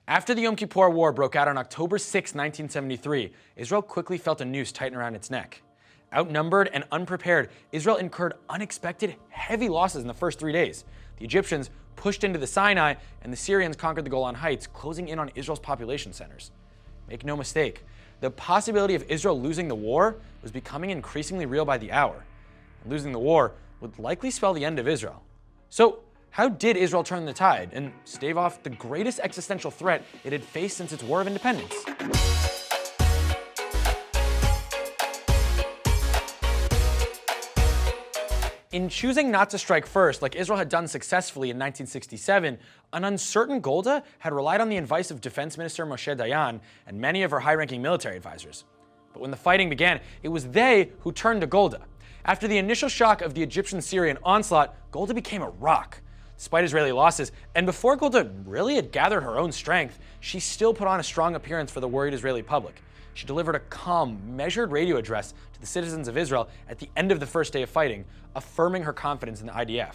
After the Yom Kippur War broke out on October 6, 1973, Israel quickly felt a noose tighten around its neck. Outnumbered and unprepared, Israel incurred unexpected, heavy losses in the first 3 days. The Egyptians pushed into the Sinai, and the Syrians conquered the Golan Heights, closing in on Israel's population centers. Make no mistake, the possibility of Israel losing the war was becoming increasingly real by the hour. And losing the war would likely spell the end of Israel. So, how did Israel turn the tide and stave off the greatest existential threat it had faced since its War of Independence? In choosing not to strike first, like Israel had done successfully in 1967, an uncertain Golda had relied on the advice of Defense Minister Moshe Dayan and many of her high-ranking military advisors. But when the fighting began, it was they who turned to Golda. After the initial shock of the Egyptian-Syrian onslaught, Golda became a rock. Despite Israeli losses, and before Golda really had gathered her own strength, she still put on a strong appearance for the worried Israeli public. She delivered a calm, measured radio address to the citizens of Israel at the end of the first day of fighting, affirming her confidence in the IDF.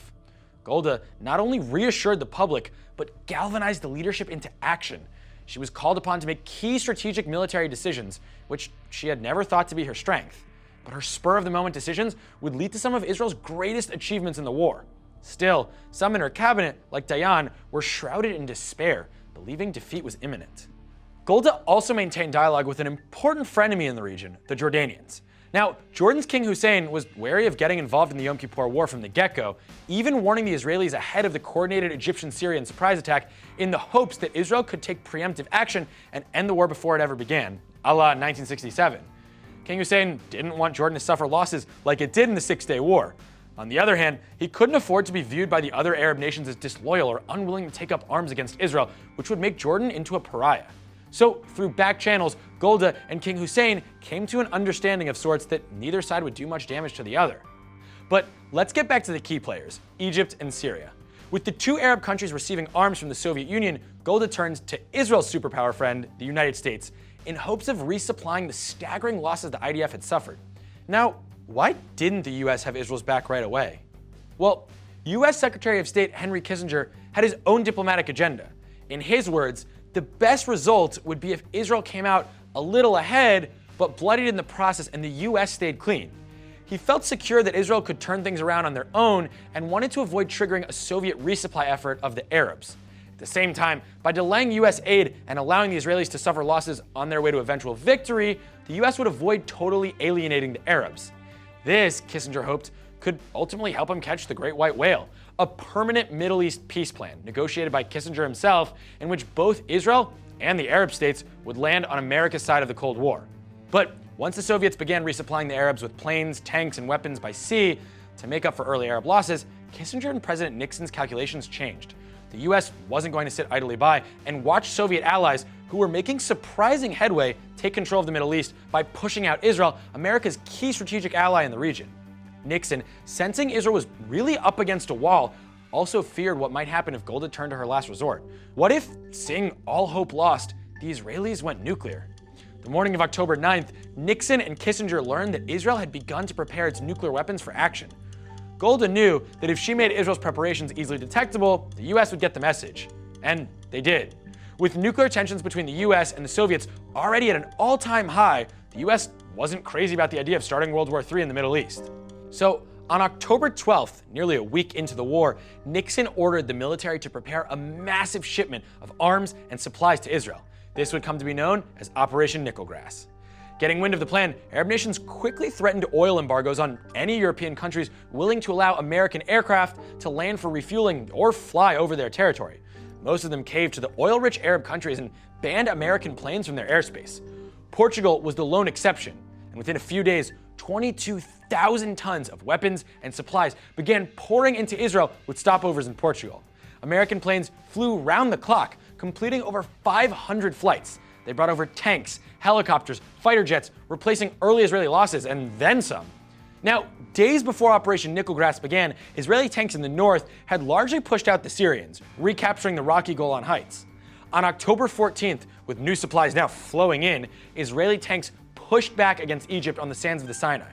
Golda not only reassured the public, but galvanized the leadership into action. She was called upon to make key strategic military decisions, which she had never thought to be her strength. But her spur-of-the-moment decisions would lead to some of Israel's greatest achievements in the war. Still, some in her cabinet, like Dayan, were shrouded in despair, believing defeat was imminent. Golda also maintained dialogue with an important frenemy in the region, the Jordanians. Now, Jordan's King Hussein was wary of getting involved in the Yom Kippur War from the get-go, even warning the Israelis ahead of the coordinated Egyptian-Syrian surprise attack in the hopes that Israel could take preemptive action and end the war before it ever began, a la 1967. King Hussein didn't want Jordan to suffer losses like it did in the Six-Day War. On the other hand, he couldn't afford to be viewed by the other Arab nations as disloyal or unwilling to take up arms against Israel, which would make Jordan into a pariah. So, through back channels, Golda and King Hussein came to an understanding of sorts that neither side would do much damage to the other. But let's get back to the key players, Egypt and Syria. With the two Arab countries receiving arms from the Soviet Union, Golda turned to Israel's superpower friend, the United States, in hopes of resupplying the staggering losses the IDF had suffered. Now, why didn't the US have Israel's back right away? Well, US Secretary of State Henry Kissinger had his own diplomatic agenda. In his words, the best result would be if Israel came out a little ahead, but bloodied in the process and the US stayed clean. He felt secure that Israel could turn things around on their own and wanted to avoid triggering a Soviet resupply effort of the Arabs. At the same time, by delaying US aid and allowing the Israelis to suffer losses on their way to eventual victory, the US would avoid totally alienating the Arabs. This, Kissinger hoped, could ultimately help him catch the Great White Whale, a permanent Middle East peace plan negotiated by Kissinger himself, in which both Israel and the Arab states would land on America's side of the Cold War. But once the Soviets began resupplying the Arabs with planes, tanks, and weapons by sea to make up for early Arab losses, Kissinger and President Nixon's calculations changed. The US wasn't going to sit idly by and watch Soviet allies who were making surprising headway take control of the Middle East by pushing out Israel, America's key strategic ally in the region. Nixon, sensing Israel was really up against a wall, also feared what might happen if Golda turned to her last resort. What if, seeing all hope lost, the Israelis went nuclear? The morning of October 9th, Nixon and Kissinger learned that Israel had begun to prepare its nuclear weapons for action. Golda knew that if she made Israel's preparations easily detectable, the US would get the message. And they did. With nuclear tensions between the US and the Soviets already at an all-time high, the US wasn't crazy about the idea of starting World War III in the Middle East. So, on October 12th, nearly a week into the war, Nixon ordered the military to prepare a massive shipment of arms and supplies to Israel. This would come to be known as Operation Nickelgrass. Getting wind of the plan, Arab nations quickly threatened oil embargoes on any European countries willing to allow American aircraft to land for refueling or fly over their territory. Most of them caved to the oil-rich Arab countries and banned American planes from their airspace. Portugal was the lone exception, and within a few days, 22,000 tons of weapons and supplies began pouring into Israel with stopovers in Portugal. American planes flew round the clock, completing over 500 flights. They brought over tanks, helicopters, fighter jets, replacing early Israeli losses, and then some. Now, days before Operation Nickelgrass began, Israeli tanks in the north had largely pushed out the Syrians, recapturing the rocky Golan Heights. On October 14th, with new supplies now flowing in, Israeli tanks pushed back against Egypt on the sands of the Sinai.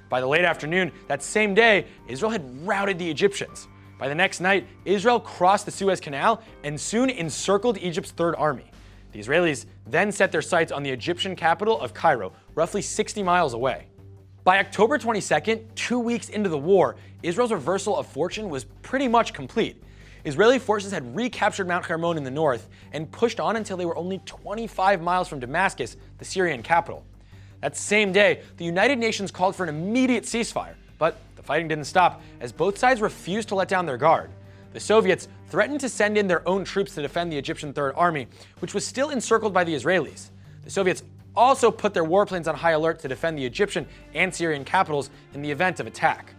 By the late afternoon that same day, Israel had routed the Egyptians. By the next night, Israel crossed the Suez Canal and soon encircled Egypt's Third Army. The Israelis then set their sights on the Egyptian capital of Cairo, roughly 60 miles away. By October 22nd, 2 weeks into the war, Israel's reversal of fortune was pretty much complete. Israeli forces had recaptured Mount Hermon in the north and pushed on until they were only 25 miles from Damascus, the Syrian capital. That same day, the United Nations called for an immediate ceasefire, but the fighting didn't stop as both sides refused to let down their guard. The Soviets threatened to send in their own troops to defend the Egyptian Third Army, which was still encircled by the Israelis. The Soviets also put their warplanes on high alert to defend the Egyptian and Syrian capitals in the event of attack.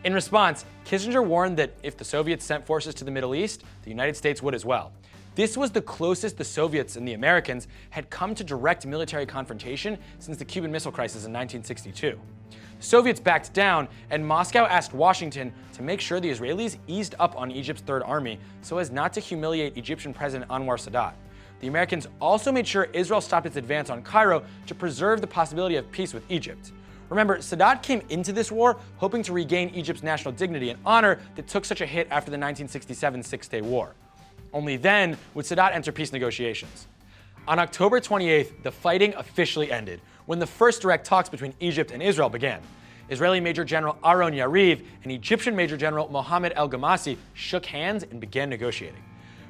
In response, Kissinger warned that if the Soviets sent forces to the Middle East, the United States would as well. This was the closest the Soviets and the Americans had come to direct military confrontation since the Cuban Missile Crisis in 1962. The Soviets backed down, and Moscow asked Washington to make sure the Israelis eased up on Egypt's Third Army so as not to humiliate Egyptian President Anwar Sadat. The Americans also made sure Israel stopped its advance on Cairo to preserve the possibility of peace with Egypt. Remember, Sadat came into this war hoping to regain Egypt's national dignity and honor that took such a hit after the 1967 Six-Day War. Only then would Sadat enter peace negotiations. On October 28th, the fighting officially ended, when the first direct talks between Egypt and Israel began. Israeli Major General Aron Yariv and Egyptian Major General Mohammed El-Ghamasi shook hands and began negotiating.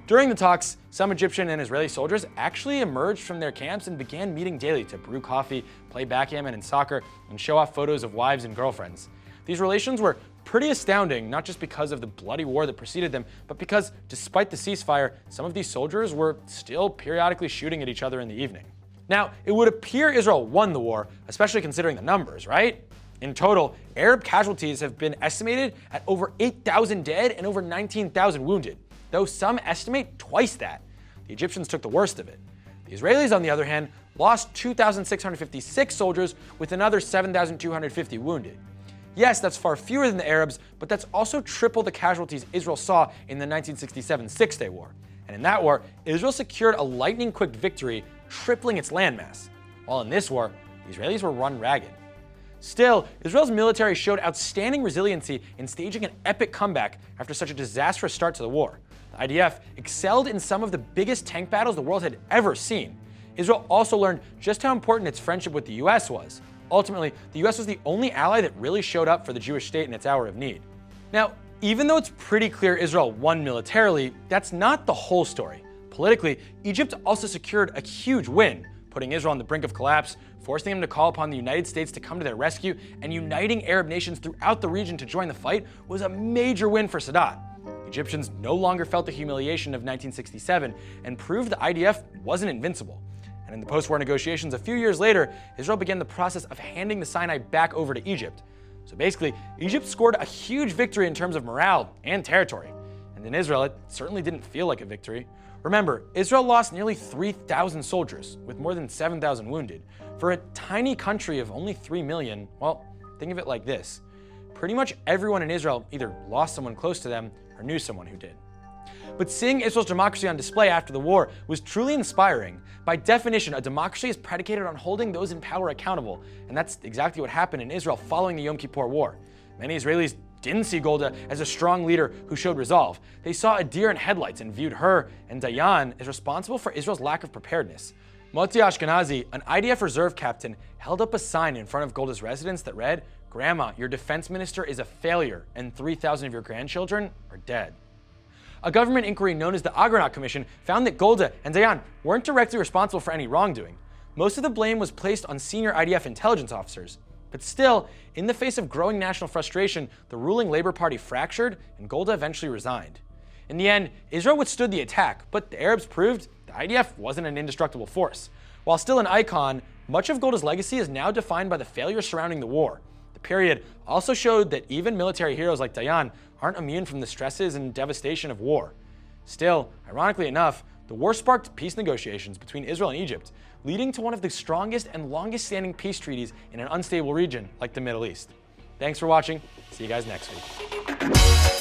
During the talks, some Egyptian and Israeli soldiers actually emerged from their camps and began meeting daily to brew coffee, play backgammon and soccer, and show off photos of wives and girlfriends. These relations were pretty astounding, not just because of the bloody war that preceded them, but because, despite the ceasefire, some of these soldiers were still periodically shooting at each other in the evening. Now, it would appear Israel won the war, especially considering the numbers, right? In total, Arab casualties have been estimated at over 8,000 dead and over 19,000 wounded, though some estimate twice that. The Egyptians took the worst of it. The Israelis, on the other hand, lost 2,656 soldiers with another 7,250 wounded. Yes, that's far fewer than the Arabs, but that's also triple the casualties Israel saw in the 1967 Six-Day War. And in that war, Israel secured a lightning-quick victory, tripling its landmass. While in this war, the Israelis were run ragged. Still, Israel's military showed outstanding resiliency in staging an epic comeback after such a disastrous start to the war. The IDF excelled in some of the biggest tank battles the world had ever seen. Israel also learned just how important its friendship with the US was. Ultimately, the US was the only ally that really showed up for the Jewish state in its hour of need. Now, even though it's pretty clear Israel won militarily, that's not the whole story. Politically, Egypt also secured a huge win, putting Israel on the brink of collapse, forcing them to call upon the United States to come to their rescue, and uniting Arab nations throughout the region to join the fight was a major win for Sadat. Egyptians no longer felt the humiliation of 1967 and proved the IDF wasn't invincible. And in the post-war negotiations a few years later, Israel began the process of handing the Sinai back over to Egypt. So basically, Egypt scored a huge victory in terms of morale and territory. And in Israel, it certainly didn't feel like a victory. Remember, Israel lost nearly 3,000 soldiers, with more than 7,000 wounded. For a tiny country of only 3 million, well, think of it like this. Pretty much everyone in Israel either lost someone close to them or knew someone who did. But seeing Israel's democracy on display after the war was truly inspiring. By definition, a democracy is predicated on holding those in power accountable, and that's exactly what happened in Israel following the Yom Kippur War. Many Israelis didn't see Golda as a strong leader who showed resolve. They saw a deer in headlights and viewed her and Dayan as responsible for Israel's lack of preparedness. Motzi Ashkenazi, an IDF reserve captain, held up a sign in front of Golda's residence that read, "Grandma, your defense minister is a failure, and 3,000 of your grandchildren are dead." A government inquiry known as the Agranat Commission found that Golda and Dayan weren't directly responsible for any wrongdoing. Most of the blame was placed on senior IDF intelligence officers. But still, in the face of growing national frustration, the ruling Labour Party fractured and Golda eventually resigned. In the end, Israel withstood the attack, but the Arabs proved the IDF wasn't an indestructible force. While still an icon, much of Golda's legacy is now defined by the failures surrounding the war. The period also showed that even military heroes like Dayan aren't immune from the stresses and devastation of war. Still, ironically enough, the war sparked peace negotiations between Israel and Egypt, leading to one of the strongest and longest-standing peace treaties in an unstable region like the Middle East. Thanks for watching. See you guys next week.